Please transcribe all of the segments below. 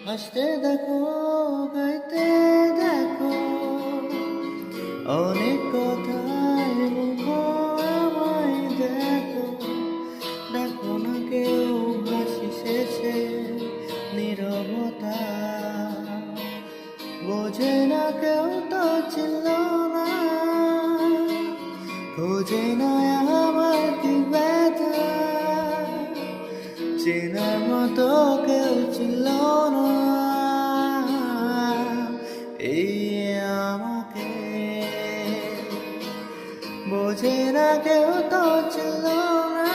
হাসতে দেখো, গাইতে দেখো, অনেক কথায় আমায় দেখো। দেখো না কেউ হাসি শেষে নীরবতা, বোঝে না কেউ তো ছিল না, খোঁজে না আমার কি ব্যথা, চেনার মতো কেউ ছিল না এই আমাকে। বোঝে না কেউ তো ছিল না,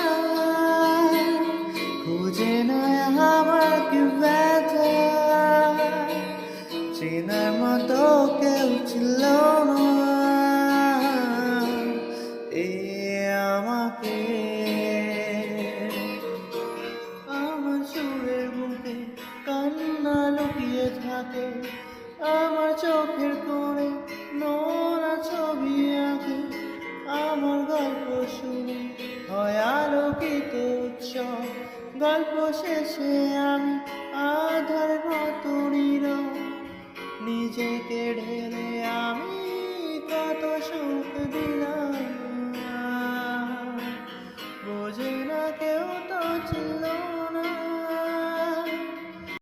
খুঁজে না আমার কি ব্যথা, চেনার মতো কেউ ছিল না এই আমাকে। আমার সুরের বুকে কান্না লুকিয়ে থাকে, আমার চোখের কোণে নোনা ছবি আঁকে, আমার গল্প শুনে হয় আলোকিত উৎসব, গল্প শেষে আমি আধার মতো নীরব, নিজেকে ঢেলে আমি কত সুখ দিলাম।